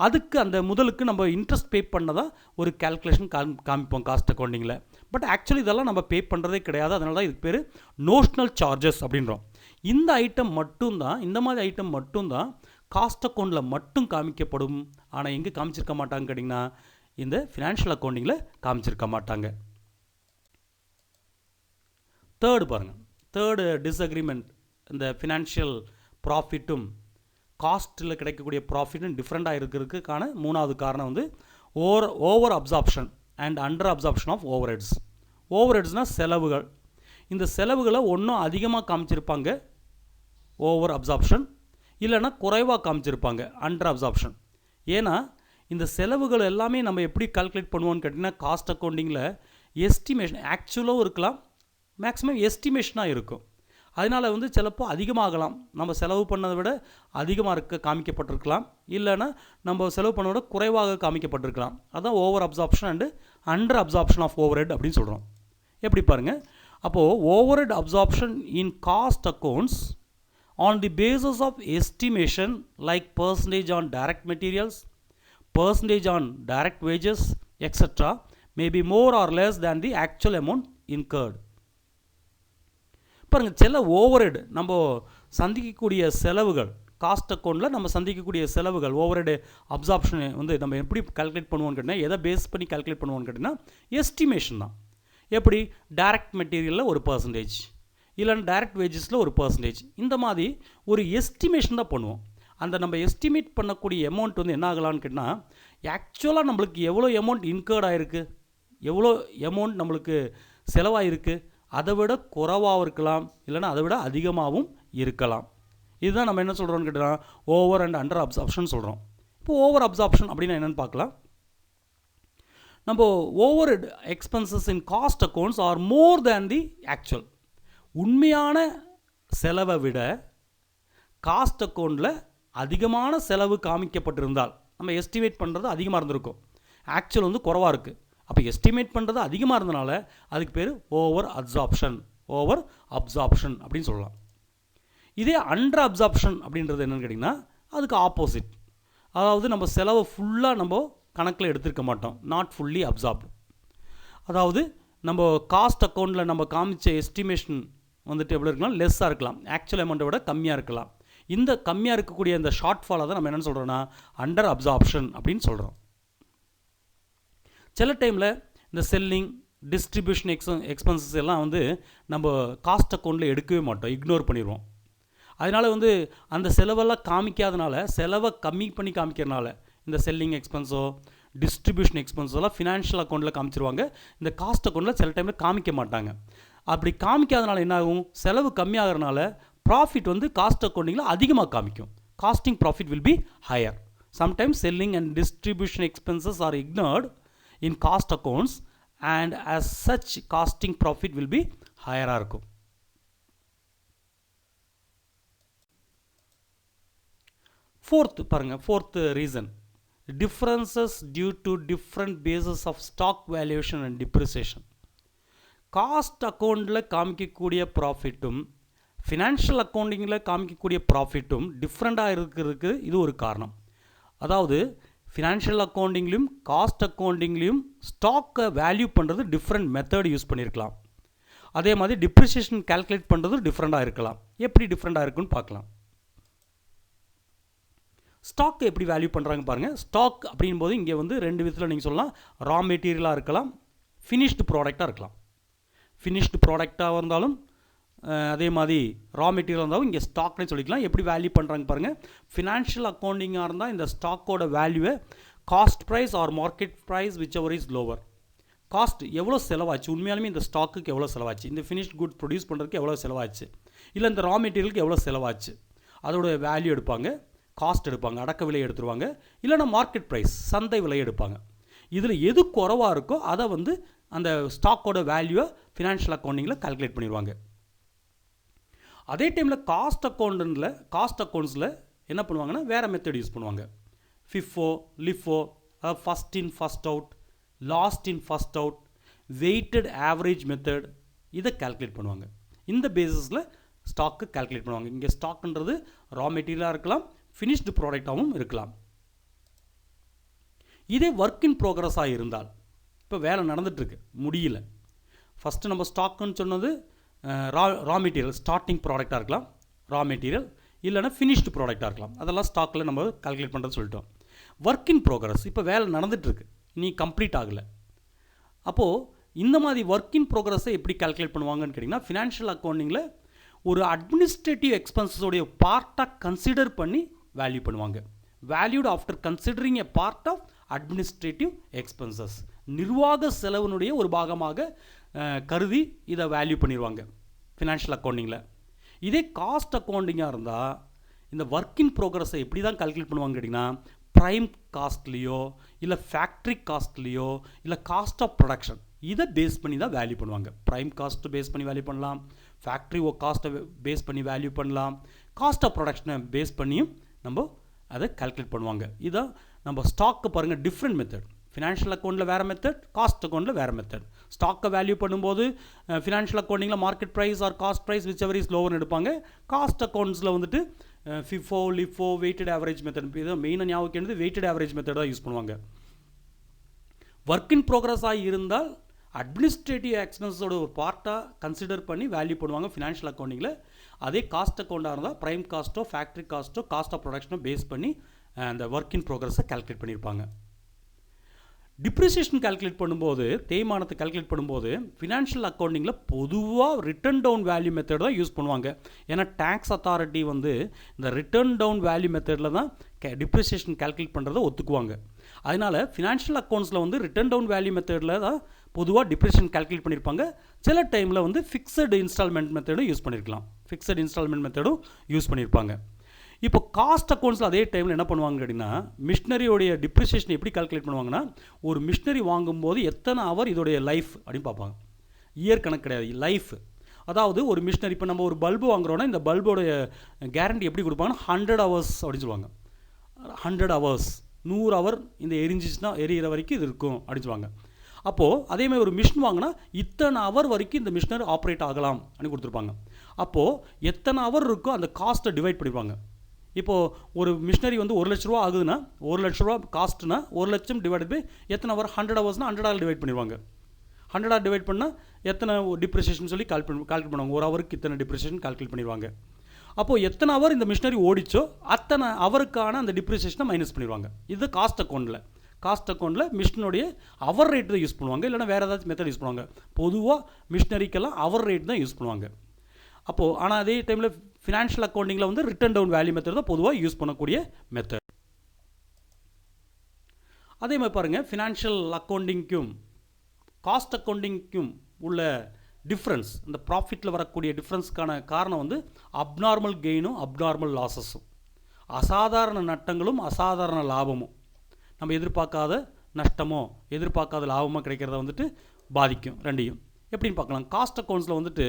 அதுக்கு அந்த முதலுக்கு நம்ம இன்ட்ரெஸ்ட் பே பண்ணதா ஒரு கால்குலேஷன் காமிப்போம் காஸ்ட் அக்கௌண்டிங்கில். பட் ஆக்சுவலி இதெல்லாம் நம்ம பே பண்ணுறதே கிடையாது. அதனால தான் இதுக்கு பேர் நோஷ்னல் சார்ஜஸ் அப்படின்றோம். இந்த ஐட்டம் மட்டும்தான், இந்த மாதிரி ஐட்டம் மட்டும்தான் காஸ்ட் அக்கௌண்ட்டில் மட்டும் காமிக்கப்படும். ஆனால் எங்கே காமிச்சிருக்க மாட்டாங்க கேட்டிங்கன்னா இந்த ஃபினான்ஷியல் அக்கௌண்டிங்கில் காமிச்சிருக்க மாட்டாங்க. தேர்டு பாருங்கள், தேர்டு டிஸ்அக்ரிமெண்ட், இந்த ஃபினான்ஷியல் ப்ராஃபிட்டும் காஸ்ட்டில் கிடைக்கக்கூடிய ப்ராஃபிட்டும் டிஃப்ரெண்ட்டாக இருக்கிறதுக்கான மூணாவது காரணம் வந்து over absorption and under absorption of overheads. Over ஹெட்ஸ்னால் செலவுகள். இந்த செலவுகளை ஒன்றும் அதிகமாக காமிச்சிருப்பாங்க ஓவர் அப்சார்ப்ஷன், இல்லைன்னா குறைவாக காமிச்சிருப்பாங்க அண்டர் அப்சார்ப்ஷன். ஏன்னா இந்த செலவுகள் எல்லாமே நம்ம எப்படி கால்குலேட் பண்ணுவோன்னு கேட்டிங்கன்னா காஸ்ட் அக்கௌண்டிங்கில் எஸ்டிமேஷன் ஆக்சுவலாகவும் இருக்கலாம், மேக்ஸிமம் எஸ்டிமேஷனாக இருக்கும். அதனால் வந்து சிலப்போ அதிகமாகலாம், நம்ம செலவு பண்ணதை விட அதிகமாக காமிக்கப்பட்டிருக்கலாம், இல்லைன்னா நம்ம செலவு பண்ணதை விட குறைவாக காமிக்கப்பட்டிருக்கலாம். அதுதான் over absorption and under absorption of overhead அப்படின்னு சொல்கிறோம். எப்படி பாருங்கள், அப்போது overhead absorption in cost accounts on the basis of estimation like percentage on direct materials, percentage on direct wages, etc. may be more or less than the actual amount incurred. பாருங்கள், சில overhead நம்ம சந்திக்கக்கூடிய செலவுகள், cost அக்கௌண்ட்டில் நம்ம சந்திக்கக்கூடிய செலவுகள் overhead absorption வந்து நம்ம எப்படி கால்குலேட் பண்ணுவோன்னு கேட்டிங்கன்னா, எதை பேஸ் பண்ணி கால்குலேட் பண்ணுவோன்னு கேட்டிங்கன்னா எஸ்டிமேஷன் தான். எப்படி டைரக்ட் மெட்டீரியலில் ஒரு பர்சன்டேஜ், இல்லைன்னா டைரக்ட் வேஜஸில் ஒரு பர்சன்டேஜ், இந்த மாதிரி ஒரு எஸ்டிமேஷன் தான் பண்ணுவோம். அந்த நம்ம எஸ்டிமேட் பண்ணக்கூடிய அமௌண்ட் வந்து என்ன ஆகலான்னு கேட்டால், ஆக்சுவலாக நம்மளுக்கு எவ்வளோ அமௌண்ட் இன்கர்ட் ஆகிருக்கு, எவ்வளோ அமௌண்ட் நம்மளுக்கு செலவாகிருக்கு, அதை விட குறைவாகவும் இருக்கலாம், இல்லைன்னா அதை விட அதிகமாகவும் இருக்கலாம். இதுதான் நம்ம என்ன சொல்கிறோன்னு கேட்டால் ஓவர் அண்ட் அண்டர் அப்சார்ப்ஷன் சொல்கிறோம். இப்போ ஓவர் அப்சார்ப்ஷன் அப்படின்னா என்னென்னு பார்க்கலாம். நம்ம over expenses in cost accounts are more than the actual. உண்மையான செலவை விட காஸ்ட் அக்கௌண்ட்டில் அதிகமான செலவு காமிக்கப்பட்டிருந்தால், நம்ம எஸ்டிமேட் பண்ணுறது அதிகமாக இருந்திருக்கும், ஆக்சுவல் வந்து குறைவாக இருக்குது. அப்போ எஸ்டிமேட் பண்ணுறது அதிகமாக இருந்தனால அதுக்கு பேர் ஓவர் அப்சார்ப்ஷன் அப்படின்னு சொல்லலாம். இதே அண்டர் அப்சார்ப்ஷன் அப்படின்றது என்னென்னு கேட்டிங்கன்னா அதுக்கு ஆப்போசிட். அதாவது நம்ம செலவை ஃபுல்லாக நம்ம கணக்கில் எடுத்துருக்க மாட்டோம், நாட் ஃபுல்லி அப்சார்ப்டு. அதாவது நம்ம காஸ்ட் அக்கௌண்ட்டில் நம்ம காமிச்ச எஸ்டிமேஷன் வந்துட்டு எவ்வளோ இருக்கலாம், லெஸ்ஸாக இருக்கலாம், ஆக்சுவல் அமௌண்ட்டை விட கம்மியாக இருக்கலாம். இந்த கம்மியாக இருக்கக்கூடிய இந்த ஷார்ட் ஃபாலை தான் நம்ம என்னென்னு சொல்கிறோன்னா அண்டர் அப்சார்ப்ஷன் அப்படின்னு சொல்கிறோம். சில டைமில் இந்த செல்லிங் டிஸ்ட்ரிபியூஷன் எக்ஸ்பென்சஸ் எல்லாம் வந்து நம்ம காஸ்ட் அக்கௌண்ட்டில் எடுக்கவே மாட்டோம், இக்னோர் பண்ணிடுவோம். அதனால் வந்து அந்த செலவெல்லாம் காமிக்காதனால, செலவை கம்மி பண்ணி காமிக்கிறனால இந்த செல்லிங் எக்ஸ்பென்ஸோ டிஸ்ட்ரிபியூஷன் எக்ஸ்பென்ஸெல்லாம் ஃபினான்ஷியல் அக்கௌண்ட்டில் காமிச்சிருவாங்க, இந்த காஸ்ட் அக்கௌண்ட்டில் சில டைமில் காமிக்க மாட்டாங்க. அப்படி காமிக்காதனால என்ன ஆகும், செலவு கம்மியாகிறனால ப்ராஃபிட் வந்து காஸ்ட் அக்கௌண்டிங்கில் அதிகமாக காமிக்கும். Costing profit will be higher. Sometimes selling and distribution expenses are ignored in cost accounts and as such costing profit will be higher இருக்கும். fourth reason, differences due to different bases of stock valuation and depreciation. Cost அக்கௌண்ட்டில் காமிக்கக்கூடிய ப்ராஃபிட்டும் financial அக்கௌண்டிங்கில் காமிக்கக்கூடிய ப்ராஃபிட்டும் டிஃப்ரெண்ட்டாக இருக்கிறதுக்கு இது ஒரு காரணம். அதாவது financial அக்கௌண்டிங்லேயும் cost அக்கௌண்டிங்லேயும் ஸ்டாக்கை value பண்ணுறது டிஃப்ரெண்ட் மெத்தட் யூஸ் பண்ணியிருக்கலாம். அதே மாதிரி டிப்ரிசியேஷன் கால்குலேட் பண்ணுறது டிஃப்ரெண்ட்டாக இருக்கலாம். எப்படி டிஃப்ரெண்ட்டாக இருக்குன்னு பார்க்கலாம். ஸ்டாக்கை எப்படி வேல்யூ பண்ணுறாங்க பாருங்கள். ஸ்டாக் அப்படின்போது இங்கே வந்து ரெண்டு விதத்தில் நீங்கள் சொல்லலாம். ரா மெட்டீரியலாக இருக்கலாம், ஃபினிஷ்டு ப்ராடக்டாக இருக்கலாம். ஃபினிஷ்டு ப்ராடக்டாக இருந்தாலும் அதே மாதிரி ரா மெட்டீரியல் இருந்தாலும் இங்கே ஸ்டாக்னே சொல்லிக்கலாம். எப்படி வேல்யூ பண்ணுறாங்க பாருங்கள். ஃபினான்ஷியல் அக்கௌண்டிங்காக இருந்தால் இந்த ஸ்டாக்கோட வேல்யூவை cost price or market price whichever is lower. Cost எவ்வளோ செலவாச்சு, உண்மையாலுமே இந்த ஸ்டாக்குக்கு எவ்வளோ செலவாச்சு, இந்த ஃபினிஷ்ட் குட் ப்ரொடியூஸ் பண்ணுறதுக்கு எவ்வளோ செலவாச்சு, இல்லை இந்த ரா மெட்டீரியலுக்கு எவ்வளோ செலவாச்சு, அதோட வேல்யூ எடுப்பாங்க, காஸ்ட் எடுப்பாங்க, அடக்க விலை எடுத்துருவாங்க, இல்லைனா மார்க்கெட் ப்ரைஸ் சந்தை விலை எடுப்பாங்க. இதில் எது குறைவாக இருக்கோ அதை வந்து அந்த ஸ்டாக்கோட வேல்யூவை ஃபினான்ஷியல் அக்கௌண்டிங்கில் கால்குலேட் பண்ணிடுவாங்க. அதே டைமில் காஸ்ட் அக்கௌண்ட்ஸில் என்ன பண்ணுவாங்கன்னா வேறு மெத்தட் யூஸ் பண்ணுவாங்க. FIFO, LIFO, first in first out, last in first out, weighted average method, இதை கால்குலேட் பண்ணுவாங்க. இந்த பேசிஸில் ஸ்டாக்கு கால்குலேட் பண்ணுவாங்க. இங்கே ஸ்டாக்ன்றது ரா மெட்டீரியலாக இருக்கலாம், ஃபினிஷ்டு ப்ராடக்டாகவும் இருக்கலாம். இதே ஒர்க் இன் ப்ரோக்ரஸாக இருந்தால், இப்போ வேலை நடந்துகிட்ருக்கு முடியல, ஃபஸ்ட்டு நம்ம ஸ்டாக்குன்னு சொன்னது ரா மெட்டீரியல், ஸ்டார்டிங் ப்ராடக்டாக இருக்கலாம், ரா மெட்டீரியல் இல்லைனா ஃபினிஷ்டு ப்ராடக்டாக இருக்கலாம், அதெல்லாம் ஸ்டாக்கில் நம்ம கால்குலேட் பண்ணுறது சொல்லிட்டோம். ஒர்க் இன் ப்ரோக்ரஸ், இப்போ வேலை நடந்துகிட்ருக்கு, இனி கம்ப்ளீட் ஆகலை. அப்போது இந்த மாதிரி ஒர்க் இன் ப்ரோக்ரஸை எப்படி கால்குலேட் பண்ணுவாங்கன்னு கேட்டிங்கன்னா, ஃபினான்ஷியல் அக்கௌண்டிங்கில் ஒரு அட்மினிஸ்ட்ரேட்டிவ் எக்ஸ்பென்சஸோடைய பார்ட்டாக கன்சிடர் பண்ணி வேல்யூ பண்ணுவாங்க. Valued after considering a part of administrative expenses, நிர்வாக செலவினுடைய ஒரு பாகமாக கருதி இதை வேல்யூ பண்ணிடுவாங்க ஃபினான்ஷியல் அக்கௌண்டிங்கில். இதே காஸ்ட் அக்கௌண்டிங்காக இருந்தால் இந்த ஒர்க் இன் ப்ரோக்ரஸை எப்படி தான் கால்குலேட் பண்ணுவாங்க கேட்டிங்கன்னா, ப்ரைம் காஸ்ட்லேயோ இல்லை ஃபேக்ட்ரி காஸ்ட்லேயோ இல்லை காஸ்ட் ஆஃப் ப்ரொடக்ஷன், இதை பேஸ் பண்ணி தான் வேல்யூ பண்ணுவாங்க. ப்ரைம் காஸ்ட்டு பேஸ் பண்ணி வேல்யூ பண்ணலாம், ஃபேக்ட்ரி காஸ்ட்டை பேஸ் பண்ணி வேல்யூ பண்ணலாம், காஸ்ட் ஆஃப் ப்ரொடக்ஷனை பேஸ் பண்ணியும் நம்ம அதை கால்குலேட் பண்ணுவாங்க. இதான் நம்ம ஸ்டாக்கு பாருங்கள், டிஃப்ரெண்ட் மெத்தட். ஃபினான்ஷியல் அக்கௌண்ட்டில் வேறு மெத்தட், காஸ்ட் அக்கௌண்ட்டில் வேறு மெத்தட். ஸ்டாக்கை வேல்யூ பண்ணும்போது ஃபினான்ஷியல் அக்கௌண்டிங்கில் market price or cost price whichever is லோவர்னு எடுப்பாங்க. காஸ்ட் அக்கௌண்ட்ஸில் வந்துட்டு FIFO, LIFO, weighted average method, இதை மெயினாக ஞாபகம் வெயிட்டட் ஆவரேஜ் மெத்தட் தான் யூஸ் பண்ணுவாங்க. ஒர்க் இன் ப்ரோக்ரஸாக இருந்தால் அட்மினிஸ்ட்ரேட்டிவ் எக்ஸ்பென்ஸோட ஒரு பார்ட்டாக கன்சிடர் பண்ணி வேல்யூ பண்ணுவாங்க ஃபினான்ஷியல் அக்கௌண்டிங்கில். அதே காஸ்ட் அக்கௌண்ட்டாக இருந்தால் ப்ரைம் காஸ்ட்டோ ஃபேக்ட்ரி காஸ்ட்டோ காஸ்ட் ஆஃப் ப்ரொடக்ஷனோ பேஸ் பண்ணி அந்த ஒர்க் இன் ப்ரோக்ரஸை கால்குலேட் பண்ணியிருப்பாங்க. டிப்ரிசியேஷன் கால்குலேட் பண்ணும்போது, தேய்மானத்தை கால்குலேட் பண்ணும்போது ஃபினான்ஷியல் அக்கௌண்டிங்கில் பொதுவாக ரிட்டர்ன் டவுன் வேல்யூ மெத்தட் தான் யூஸ் பண்ணுவாங்க. ஏன்னா டேக்ஸ் அத்தாரிட்டி வந்து இந்த ரிட்டர்ன் டவுன் வேல்யூ மெத்தடில் தான் டிப்ரிசியேஷன் கால்குலேட் பண்ணுறதை ஒத்துக்குவாங்க. அதனால் ஃபினான்ஷியல் அக்கௌண்ட்ஸில் வந்து ரிட்டர்ன் டவுன் வேல்யூ மெத்தடில் தான் பொதுவாக டிப்ரிசியேஷன் கால்குலேட் பண்ணியிருப்பாங்க. சில டைமில் வந்து ஃபிக்ஸட் இன்ஸ்டால்மெண்ட் மெத்தடும் யூஸ் பண்ணியிருக்கலாம், ஃபிக்ஸட் இன்ஸ்டால்மெண்ட் மெத்தடும் யூஸ் பண்ணியிருப்பாங்க. இப்போ காஸ்ட் அக்கௌண்ட்ஸில் அதே டைமில் என்ன பண்ணுவாங்க கேட்டிங்கன்னா, மிஷினரியோடைய டிப்ரிசியேஷன் எப்படி கால்குலேட் பண்ணுவாங்கன்னா, ஒரு மிஷினரி வாங்கும்போது எத்தனை ஹவர் இதோடைய லைஃப் அப்படின்னு பார்ப்பாங்க. இயர் கணக்கு கிடையாது, லைஃப். அதாவது ஒரு மிஷினரி, இப்போ நம்ம ஒரு பல்பு வாங்குறோன்னா இந்த பல்போடைய கேரண்டி எப்படி கொடுப்பாங்கன்னா 100 ஹவர்ஸ் அப்படின்னு சொல்லுவாங்க. 100 ஹவர்ஸ், 100 ஹவர் இந்த எரிஞ்சிச்சுன்னா எரியிற வரைக்கும் இது இருக்கும் அப்படின்னு சொல்லுவாங்க. அப்போது அதேமாதிரி ஒரு மிஷின் வாங்கினா இத்தனை ஹவர் வரைக்கும் இந்த மிஷினரி ஆப்ரேட் ஆகலாம் அப்படின்னு கொடுத்துருப்பாங்க. அப்போது எத்தனை ஹவர் இருக்கோ அந்த காஸ்ட்டை டிவைட் பண்ணிப்பாங்க. இப்போது ஒரு மிஷினரி வந்து 1 லட்ச ரூபா ஆகுதுன்னா 1 லட்ச ரூபா காஸ்ட்னா 1 லட்சம் டிவைட் பை எத்தனை ஹவர், 100 ஹவர்ஸ்னால் 100 டிவைட் பண்ணிடுவாங்க. 100 டிவைட் பண்ணால் எத்தனை டிப்ரிசியேஷன் சொல்லி கால்குலேட் பண்ணுவாங்க. ஒரு ஹவருக்கு இத்தனை டிப்ரிசியேஷன் கால்குலேட் பண்ணிடுவாங்க. அப்போது எத்தனை ஹவர் இந்த மிஷினரி ஓடிச்சோ அத்தனை ஹவருக்கான அந்த டிப்ரிசியேஷனை மைனஸ் பண்ணிடுவாங்க. இது காஸ்ட் அக்கௌண்ட்டில். காஸ்ட் அக்கௌண்ட்டில் மிஷினுடைய ஹவர் ரேட் தான் யூஸ் பண்ணுவாங்க, இல்லைனா வேறு ஏதாச்சும் மெத்தட் யூஸ் பண்ணுவாங்க. பொதுவாக மிஷினரிக்கெல்லாம் ஹவர் ரேட் தான் யூஸ் பண்ணுவாங்க. அப்போது ஆனால் அதே டைமில் ஃபினான்ஷியல் அக்கௌண்டிங்கில் வந்து ரிட்டர்ன் டவுன் வேல்யூ மெத்தட் தான் பொதுவாக யூஸ் பண்ணக்கூடிய மெத்தட். அதே மாதிரி பாருங்கள், ஃபினான்ஷியல் அக்கௌண்டிங்க்கும் காஸ்ட் அக்கௌண்டிங்க்கும் உள்ள டிஃப்ரென்ஸ், இந்த ப்ராஃபிட்டில் வரக்கூடிய டிஃப்ரென்ஸ்க்கான காரணம் வந்து அப்நார்மல் கெயினும் அப்நார்மல் லாஸஸும், அசாதாரண நட்டங்களும் அசாதாரண லாபமும். நம்ம எதிர்பார்க்காத நஷ்டமோ எதிர்பார்க்காத லாபமோ கிடைக்கிறத வந்துட்டு பாதிக்கும். ரெண்டையும் எப்படின்னு பார்க்கலாம். காஸ்ட் அக்கௌண்ட்ஸில் வந்துட்டு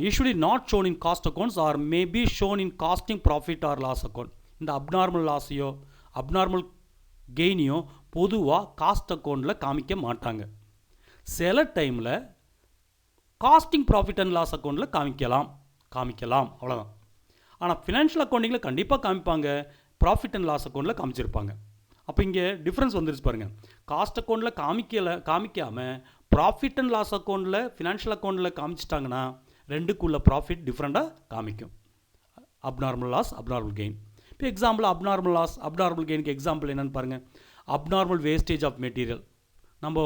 usually not shown in cost accounts or may be shown in costing profit or loss account. இந்த அப்நார்மல் லாஸையோ அப்நார்மல் கெயினையோ பொதுவாக காஸ்ட் அக்கௌண்ட்டில் காமிக்க மாட்டாங்க. சில டைமில் காஸ்டிங் ப்ராஃபிட் அண்ட் லாஸ் அக்கௌண்ட்டில் காமிக்கலாம் அவ்வளோதான். ஆனால் ஃபினான்ஷியல் அக்கௌண்டிங்கில் கண்டிப்பாக காமிப்பாங்க, ப்ராஃபிட் அண்ட் லாஸ் அக்கௌண்ட்டில் காமிச்சிருப்பாங்க. அப்போ இங்கே டிஃப்ரென்ஸ் வந்துருச்சு பாருங்கள். காஸ்ட் அக்கௌண்ட்டில் காமிக்காமல் ப்ராஃபிட் அண்ட் லாஸ் அக்கௌண்ட்டில் ஃபினான்ஷியல் அக்கௌண்ட்டில் காமிச்சிட்டாங்கன்னா ரெண்டுக்குள்ள ப்ராஃபிட் டிஃப்ரெண்ட்டாக காமிக்கும். Abnormal loss, abnormal gain. இப்போ எக்ஸாம்பிள் அப்நார்மல் லாஸ் அப்நார்மல் கெயினுக்கு எக்ஸாம்பிள் என்னென்னு பாருங்கள். Abnormal wastage of material. நம்ம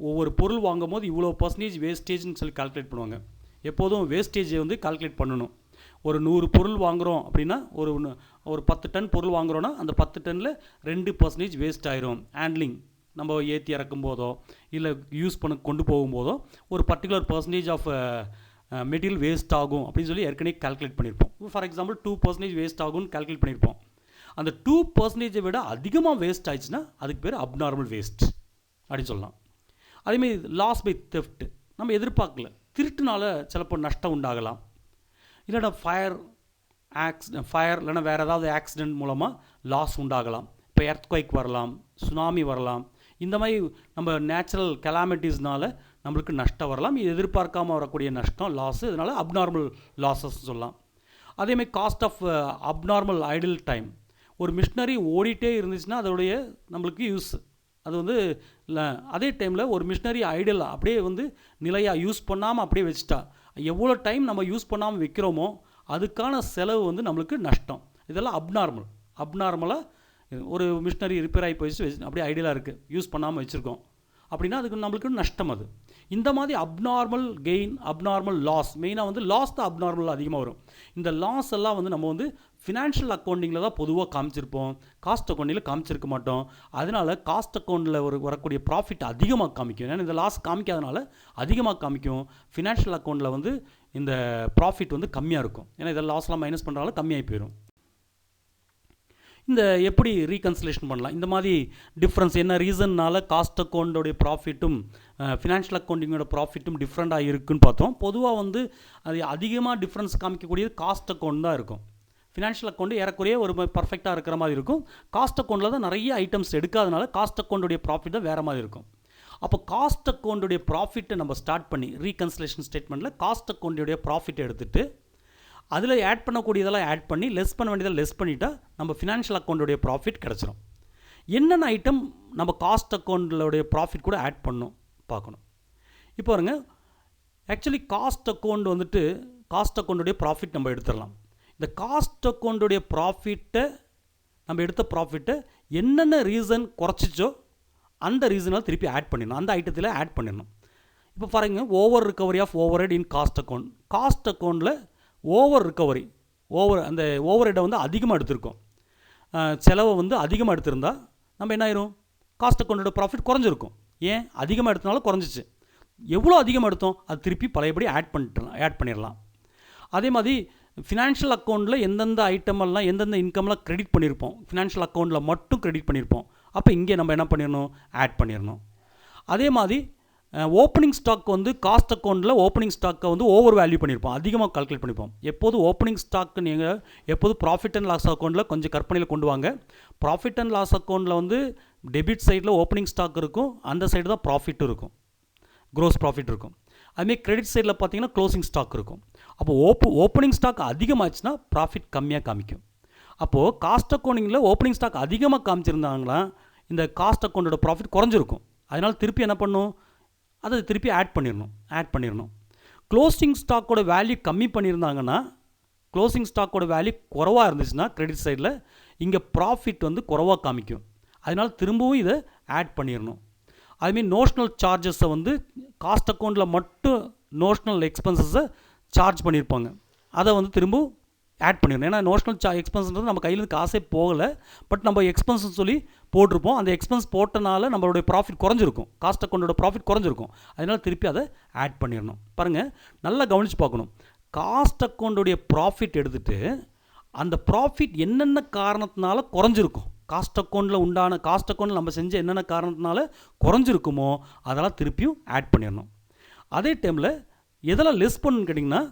ஒவ்வொரு பொருள் வாங்கும் போது இவ்வளோ பர்சன்டேஜ் வேஸ்டேஜ்னு சொல்லி கால்குலேட் பண்ணுவாங்க. எப்போதும் வேஸ்டேஜை வந்து கால்குலேட் பண்ணணும். ஒரு 100 பொருள் வாங்குகிறோம் அப்படின்னா ஒரு 10 டன் பொருள் வாங்குகிறோன்னா அந்த 10 டன்னில் 2% வேஸ்ட் ஆயிரும். ஹேண்ட்லிங் நம்ம ஏற்றி இறக்கும் போதோ இல்லை யூஸ் பண்ண கொண்டு போகும்போதோ ஒரு particular percentage of material waste ஆகும் அப்படின்னு சொல்லி ஏற்கனவே கால்குலேட் பண்ணியிருப்போம். ஃபார் எக்ஸாம்பிள் 2% வேஸ்ட் ஆகும்னு கால்குலேட் பண்ணியிருப்போம். அந்த 2% விட அதிகமாக வேஸ்ட் ஆயிடுச்சுன்னா அதுக்கு பேர் அப்நார்மல் வேஸ்ட் அப்படின்னு சொல்லலாம். அதேமாதிரி லாஸ் பை தெஃப்ட். நம்ம எதிர்பார்க்கல, திருட்டுனால சிலப்போ நஷ்டம் உண்டாகலாம். இல்லைனா ஃபயர் இல்லைனா வேறு ஏதாவது ஆக்சிடெண்ட் மூலமாக லாஸ் உண்டாகலாம். இப்போ எர்த்குவைக் வரலாம், சுனாமி வரலாம். இந்த மாதிரி நம்ம நேச்சுரல் கெலாமிட்டிஸ்னால நம்மளுக்கு நஷ்டம் வரலாம். இது எதிர்பார்க்காமல் வரக்கூடிய நஷ்டம், லாஸு. இதனால் அப்நார்மல் லாஸஸ் சொல்லலாம். அதேமாதிரி cost of abnormal idle time. ஒரு மிஷினரி ஓடிட்டே இருந்துச்சுன்னா அதோடைய நம்மளுக்கு யூஸ் அது வந்து இல்லை. அதே டைமில் ஒரு மிஷினரி ஐடியல் அப்படியே வந்து நிலையாக யூஸ் பண்ணாமல் அப்படியே வச்சுட்டா எவ்வளோ டைம் நம்ம யூஸ் பண்ணாமல் வைக்கிறோமோ அதுக்கான செலவு வந்து நம்மளுக்கு நஷ்டம். இதெல்லாம் அப்நார்மலாக ஒரு மிஷினரி ரிப்பேர் ஆகி போயிடுச்சு அப்படியே ஐடியலாக இருக்குது யூஸ் பண்ணாமல் வச்சுருக்கோம் அப்படின்னா அதுக்கு நம்மளுக்கு நஷ்டம். அது இந்த மாதிரி அப்நார்மல் கெயின், அப்நார்மல் லாஸ், மெயினாக வந்து லாஸ் தான் அப்நார்மல் அதிகமாக வரும். இந்த லாஸ் எல்லாம் வந்து நம்ம வந்து ஃபினான்ஷியல் அக்கௌண்டிங்கில் தான் பொதுவாக காமிச்சிருப்போம், காஸ்ட் அக்கௌண்டிங்கில் காமிச்சிருக்க மாட்டோம். அதனால் காஸ்ட் அக்கௌண்ட்டில் வரக்கூடிய ப்ராஃபிட் அதிகமாக காமிக்கும். ஏன்னா இந்த லாஸ் காமிக்காதனால அதிகமாக காமிக்கும். ஃபினான்ஷியல் அக்கௌண்ட்டில் வந்து இந்த ப்ராஃபிட் வந்து கம்மியாக இருக்கும். ஏன்னா இதில் லாஸ்லாம் மைனஸ் பண்ணுறதால கம்மியாகி போயிடும். இந்த எப்படி ரீகன்சிலேஷன் பண்ணலாம், இந்த மாதிரி டிஃப்ரென்ஸ் என்ன ரீசன்னால் காஸ்ட் அக்கௌண்ட்டோடைய ப்ராஃபிட்டும் ஃபினான்ஷியல் அக்கௌண்டிங்கோட ப்ராஃபிட்டும் டிஃப்ரெண்ட்டாக இருக்குதுன்னு பார்த்தோம். பொதுவாக வந்து அது அதிகமாக டிஃப்ரென்ஸ் காமிக்கக்கூடியது காஸ்ட் அக்கௌண்ட் தான் இருக்கும். ஃபினான்ஷியல் அக்கௌண்ட் ஏறக்குறைய ஒரு பர்ஃபெக்டாக இருக்கிற மாதிரி இருக்கும். காஸ்ட் அக்கௌண்ட்டில் தான் நிறைய ஐட்டம்ஸ் எடுக்காதனால காஸ்ட் அக்கௌண்ட்டுடைய ப்ராஃபிட் தான் வேறு மாதிரி இருக்கும். அப்போ காஸ்ட் அக்கௌண்ட்டுடைய ப்ராஃபிட்டை நம்ம ஸ்டார்ட் பண்ணி ரீகன்சிலேஷன் ஸ்டேட்மெண்ட்டில் காஸ்ட் அக்கௌண்ட்டுடைய ப்ராஃபிட்டை எடுத்துகிட்டு அதில் ஆட் பண்ணக்கூடியதெல்லாம் ஆட் பண்ணி லெஸ் பண்ண வேண்டியதை லெஸ் பண்ணிட்டா நம்ம ஃபினான்ஷியல் அக்கௌண்ட்டுடைய ப்ராஃபிட் கிடச்சிரும். என்னென்ன ஐட்டம் நம்ம காஸ்ட் அக்கௌண்ட்டோடைய ப்ராஃபிட் கூட ஆட் பண்ணணும் பார்க்கணும். இப்போ பாருங்க, ஆக்சுவலி காஸ்ட் அக்கௌண்ட் வந்துட்டு காஸ்ட் அக்கௌண்ட்டுடைய ப்ராஃபிட் நம்ம எடுத்துடலாம். இந்த காஸ்ட் அக்கௌண்ட்டுடைய ப்ராஃபிட்டை நம்ம எடுத்த ப்ராஃபிட்டை என்னென்ன ரீசன் குறைச்சிச்சோ அந்த ரீசனால் திருப்பி ஆட் பண்ணிடணும், அந்த ஐட்டத்தில் ஆட் பண்ணிடணும். இப்போ பாருங்க, over recovery of overhead in cost account. Cost அக்கௌண்ட்டில் ஓவர் ரிகவரி, அந்த ஓவர் ஹெட்டை வந்து அதிகமாக எடுத்திருக்கோம், செலவை வந்து அதிகமாக எடுத்திருந்தால் நம்ம என்ன ஆயிரும், காஸ்ட் அக்கௌண்ட்டோட ப்ராஃபிட் குறைஞ்சிருக்கும். ஏன் அதிகமாக எடுத்தனால குறைஞ்சிச்சு. எவ்வளோ அதிகமாக எடுத்தோம் அது திருப்பி பழையபடி ஆட் பண்ணிடலாம். அதே மாதிரி ஃபினான்ஷியல் அக்கௌண்ட்டில் எந்தெந்த ஐட்டமெல்லாம் எந்தெந்த இன்கம்லாம் கிரெடிட் பண்ணியிருப்போம், ஃபினான்ஷியல் அக்கௌண்ட்டில் மட்டும் கிரெடிட் பண்ணியிருப்போம், அப்போ இங்கே நம்ம என்ன பண்ணிடணும், ஆட் பண்ணிடணும். அதே மாதிரி ஓப்பனிங் ஸ்டாக் வந்து காஸ்ட் அக்கௌண்ட்டில் ஓப்பனிங் ஸ்டாக்கை வந்து ஓவர் வேல்யூ பண்ணியிருப்போம், அதிகமாக கால்குலேட் பண்ணியிருப்போம். எப்போதும் ஓப்பனிங் ஸ்டாக்கு நீங்கள் எப்போதும் ப்ராஃபிட் அண்ட் லாஸ் அக்கௌண்ட்டில் கொஞ்சம் கற்பனையில் கொண்டு வாங்க. ப்ராஃபிட் அண்ட் லாஸ் அக்கௌண்ட்டில் வந்து டெபிட் சைடில் ஓப்பனிங் ஸ்டாக் இருக்கும், அந்த சைடு தான் ப்ராஃபிட்டும் இருக்கும், க்ரோஸ் ப்ராஃபிட் இருக்கும். அதுமாதிரி கிரெடிட் சைடில் பார்த்தீங்கன்னா க்ளோசிங் ஸ்டாக் இருக்கும். அப்போ ஓப்பனிங் ஸ்டாக் அதிகமாச்சுன்னா ப்ராஃபிட் கம்மியாக காமிக்கும். அப்போது காஸ்ட் அக்கௌண்டிங்கில் ஓப்பனிங் ஸ்டாக் அதிகமாக காமிச்சிருந்தாங்களா இந்த காஸ்ட் அக்கௌண்ட்டோட ப்ராஃபிட் குறைஞ்சிருக்கும். அதனால் திருப்பி என்ன பண்ணும், அதை திருப்பி ஆட் பண்ணிடணும். க்ளோசிங் ஸ்டாக்கோட வேல்யூ கம்மி பண்ணியிருந்தாங்கன்னா, க்ளோசிங் ஸ்டாக்கோட வேல்யூ குறவாக இருந்துச்சுன்னா கிரெடிட் சைடில் இங்கே ப்ராஃபிட் வந்து குறவாக காமிக்கும். அதனால் திரும்பவும் இதை ஆட் பண்ணிடணும். அதுமாரி நோஷ்னல் சார்ஜஸை வந்து காஸ்ட் அக்கௌண்ட்டில் மட்டும் நோஷ்னல் எக்ஸ்பென்சஸை சார்ஜ் பண்ணியிருப்பாங்க, அதை வந்து திரும்பவும் ஆட் பண்ணிடணும். ஏன்னா நோஷ்னல் எக்ஸ்பென்ஸ்ன்றது நம்ம கையிலேருந்து காசே போகலை, பட் நம்ம எக்ஸ்பென்ஸ்னு சொல்லி போட்டிருப்போம். அந்த எக்ஸ்பென்ஸ் போட்டனால நம்மளுடைய ப்ராஃபிட் குறைஞ்சிருக்கும், காஸ்ட் அக்கௌண்ட்டோட ப்ராஃபிட் குறைஞ்சிருக்கும். அதனால் திருப்பி அதை ஆட் பண்ணிடணும். பாருங்கள், நல்லா கவனித்து பார்க்கணும். காஸ்ட் அக்கௌண்ட்டுடைய ப்ராஃபிட் எடுத்துகிட்டு அந்த ப்ராஃபிட் என்னென்ன காரணத்தினால குறைஞ்சிருக்கும், காஸ்ட் அக்கௌண்ட்டில் நம்ம செஞ்ச என்னென்ன காரணத்தினால குறைஞ்சிருக்குமோ அதெல்லாம் திருப்பியும் ஆட் பண்ணிடணும். அதே டைமில் எதெல்லாம் லெஸ் பண்ணணும்னு கேட்டிங்கன்னா,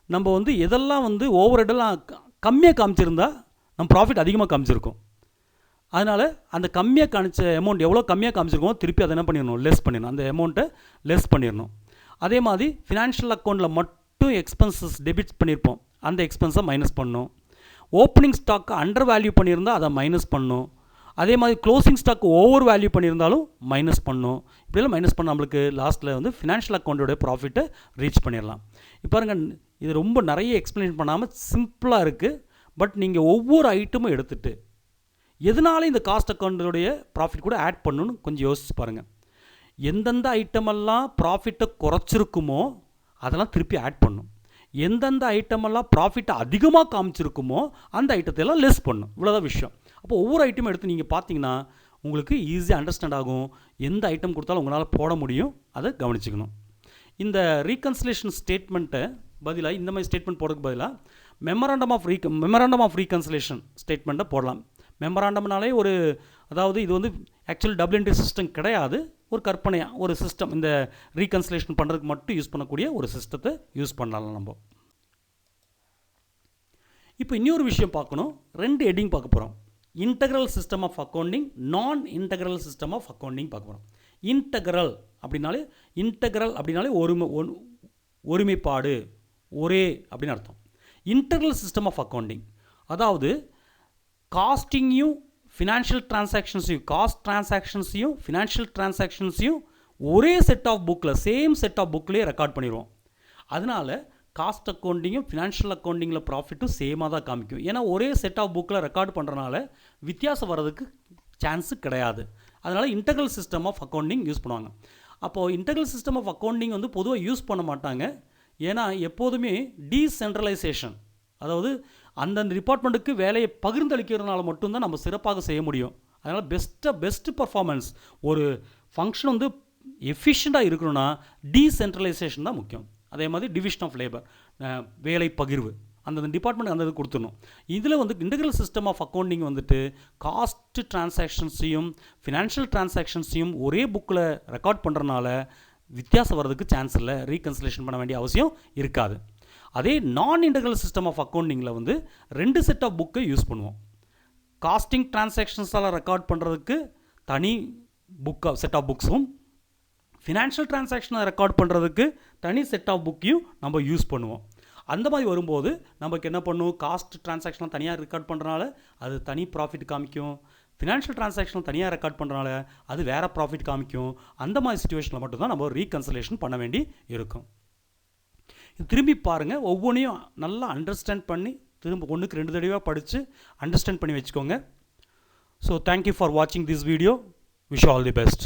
நம்ம வந்து எதெல்லாம் வந்து ஓவர் ஹெட்டெல்லாம் கம்மியாக காமிச்சிருந்தா நம்ம ப்ராஃபிட் அதிகமாக காமிச்சிருக்கும். அதனால் அந்த கம்மியாக காமிச்ச அமௌண்ட் எவ்வளோ கம்மியாக காமிச்சிருக்கோம் திருப்பி அதை என்ன பண்ணிடணும், லெஸ் பண்ணிடணும், அந்த அமௌண்ட்டை லெஸ் பண்ணிடணும். அதே மாதிரி ஃபினான்ஷியல் அக்கௌண்ட்டில் மட்டும் எக்ஸ்பென்சஸ் டெபிட் பண்ணியிருப்போம், அந்த எக்ஸ்பென்ஸை மைனஸ் பண்ணணும். ஓப்பனிங் ஸ்டாக்கை அண்டர் வேல்யூ பண்ணியிருந்தால் அதை மைனஸ் பண்ணணும். அதே மாதிரி க்ளோசிங் ஸ்டாக் ஓவர் வேல்யூ பண்ணியிருந்தாலும் மைனஸ் பண்ணணும். இப்படியெல்லாம் மைனஸ் பண்ண நம்மளுக்கு லாஸ்ட்டில் வந்து ஃபினான்ஷியல் அக்கௌண்ட்டோட ப்ராஃபிட்டை ரீச் பண்ணிடலாம். இப்போ பாருங்கள், இது ரொம்ப நிறைய எக்ஸ்பிளைன் பண்ணாமல் சிம்பிளாக இருக்குது. பட் நீங்கள் ஒவ்வொரு ஐட்டமும் எடுத்துகிட்டு எதனால இந்த காஸ்ட் அக்கௌண்ட்டோடைய ப்ராஃபிட் கூட ஆட் பண்ணணும்னு கொஞ்சம் யோசிச்சு பாருங்கள். எந்தெந்த ஐட்டமெல்லாம் ப்ராஃபிட்டை குறைச்சிருக்குமோ அதெல்லாம் திருப்பி ஆட் பண்ணணும். எந்தெந்த ஐட்டமெல்லாம் ப்ராஃபிட்டை அதிகமாக காமிச்சிருக்குமோ அந்த ஐட்டத்தையெல்லாம் லெஸ் பண்ணணும். இவ்வளோதான் விஷயம். அப்போ ஒவ்வொரு ஐட்டமும் எடுத்து நீங்கள் பார்த்தீங்கன்னா உங்களுக்கு ஈஸியாக அண்டர்ஸ்டாண்ட் ஆகும். எந்த ஐட்டம் கொடுத்தாலும் உங்களால் போட முடியும், அதை கவனிச்சுக்கணும். இந்த ரீகன்சிலேஷன் ஸ்டேட்மெண்ட்டை பதிலாக இந்த மாதிரி ஸ்டேட்மெண்ட் போடுறதுக்கு பதிலாக மெமராண்டம் ஆஃப் ரீகன்சிலேஷன் ஸ்டேட்மெண்ட்டை போடலாம். மெமராண்டம்னாலே அதாவது இது வந்து ஆக்சுவல் டபுள் என்ட்ரி சிஸ்டம் கிடையாது, ஒரு கற்பனையாக ஒரு சிஸ்டம். இந்த ரீகன்சிலேஷன் பண்ணுறதுக்கு மட்டும் யூஸ் பண்ணக்கூடிய ஒரு சிஸ்டத்தை யூஸ் பண்ணலாம் நம்ம. இப்போ இன்னொரு விஷயம் பார்க்கணும், 2 ஹெட்டிங் பார்க்க போகிறோம். இன்டெக்ரல் சிஸ்டம் ஆஃப் அக்கௌண்டிங், நான் இன்டெக்ரல் சிஸ்டம் ஆஃப் அக்கௌண்டிங் பார்க்க போகிறோம். இன்டெக்ரல் அப்படின்னாலே ஒருமைப்பாடு, ஒரே அப்படின்னு அர்த்தம். இன்டெக்ரல் சிஸ்டம் ஆஃப் அக்கௌண்டிங் அதாவது காஸ்டிங்கையும் ஃபினான்ஷியல் டிரான்சாக்ஷன்ஸையும் ஃபினான்ஷியல் டிரான்சாக்ஷன்ஸையும் ஒரே செட் ஆஃப் புக்கில் சேம் செட் ஆஃப் புக்லேயே ரெக்கார்ட் பண்ணிடுவோம். அதனால் காஸ்ட் அக்கௌண்டிங்கும் ஃபினான்ஷியல் அக்கௌண்டிங்கில் ப்ராஃபிட்டும் சேமாக தான் காமிக்கும். ஏன்னா ஒரே செட் ஆஃப் புக்கில் ரெக்கார்ட் பண்ணுறனால வித்தியாசம் வர்றதுக்கு சான்ஸு கிடையாது. அதனால் integral system of accounting use பண்ணுவாங்க. அப்போது இன்டெக்ரல் சிஸ்டம் ஆஃப் அக்கௌண்டிங் வந்து பொதுவாக யூஸ் பண்ண மாட்டாங்க. ஏன்னா எப்போதுமே டீசென்ட்ரலைசேஷன், அதாவது அந்தந்த டிபார்ட்மெண்ட்டுக்கு வேலையை பகிர்ந்தளிக்கிறதுனால மட்டும்தான் நம்ம சிறப்பாக செய்ய முடியும். அதனால் பெஸ்ட்டு பர்ஃபார்மன்ஸ், ஒரு ஃபங்க்ஷன் வந்து எஃபிஷியண்ட்டாக இருக்கணும்னா டீசென்ட்ரலைசேஷன் தான் முக்கியம். அதே மாதிரி டிவிஷன் ஆஃப் லேபர், வேலை பகிர்வு, அந்தந்த டிபார்ட்மெண்ட் அந்த இது கொடுத்துடணும். இதில் வந்து இன்டெக்ரல் சிஸ்டம் ஆஃப் அக்கௌண்டிங் வந்துட்டு காஸ்ட் டிரான்சாக்ஷன்ஸையும் ஃபினான்ஷியல் டிரான்சாக்ஷன்ஸையும் ஒரே புக்கில் ரெக்கார்ட் பண்ணுறனால வித்தியாசம் வர்றதுக்கு சான்ஸ் இல்லை, ரீகன்சிலேஷன் பண்ண வேண்டிய அவசியம் இருக்காது. அதே நான் இன்டெக்ரல் சிஸ்டம் ஆஃப் அக்கௌண்டிங்கில் வந்து 2 செட் ஆஃப் புக்கை யூஸ் பண்ணுவோம். காஸ்டிங் டிரான்சாக்ஷன்ஸால் ரெக்கார்ட் பண்ணுறதுக்கு தனி செட் ஆஃப் புக்ஸும், ஃபினான்ஷியல் டிரான்சாக்ஷனை ரெக்கார்ட் பண்ணுறதுக்கு தனி செட் ஆஃப் புக்கையும் நம்ம யூஸ் பண்ணுவோம். அந்த மாதிரி வரும்போது நமக்கு என்ன பண்ணும், காஸ்ட் டிரான்சாக்ஷனை தனியாக ரெக்கார்ட் பண்ணுறனால அது தனி ப்ராஃபிட் காமிக்கும், ஃபினான்ஷியல் டிரான்சாக்ஷனை தனியாக ரெக்கார்ட் பண்ணுறனால அது வேறு ப்ராஃபிட் காமிக்கும். அந்த மாதிரி சுச்சுவேஷனில் மட்டும்தான் நம்ம ரீகன்சிலேஷன் பண்ண வேண்டி இருக்கும். திரும்பி பாருங்கள், ஒவ்வொன்றையும் நல்லா அண்டர்ஸ்டாண்ட் பண்ணி திரும்ப 1க்கு 2 தடவையாக படித்து அண்டர்ஸ்டாண்ட் பண்ணி வச்சுக்கோங்க. ஸோ தேங்க்யூ ஃபார் வாட்சிங் this video. Wish all the best.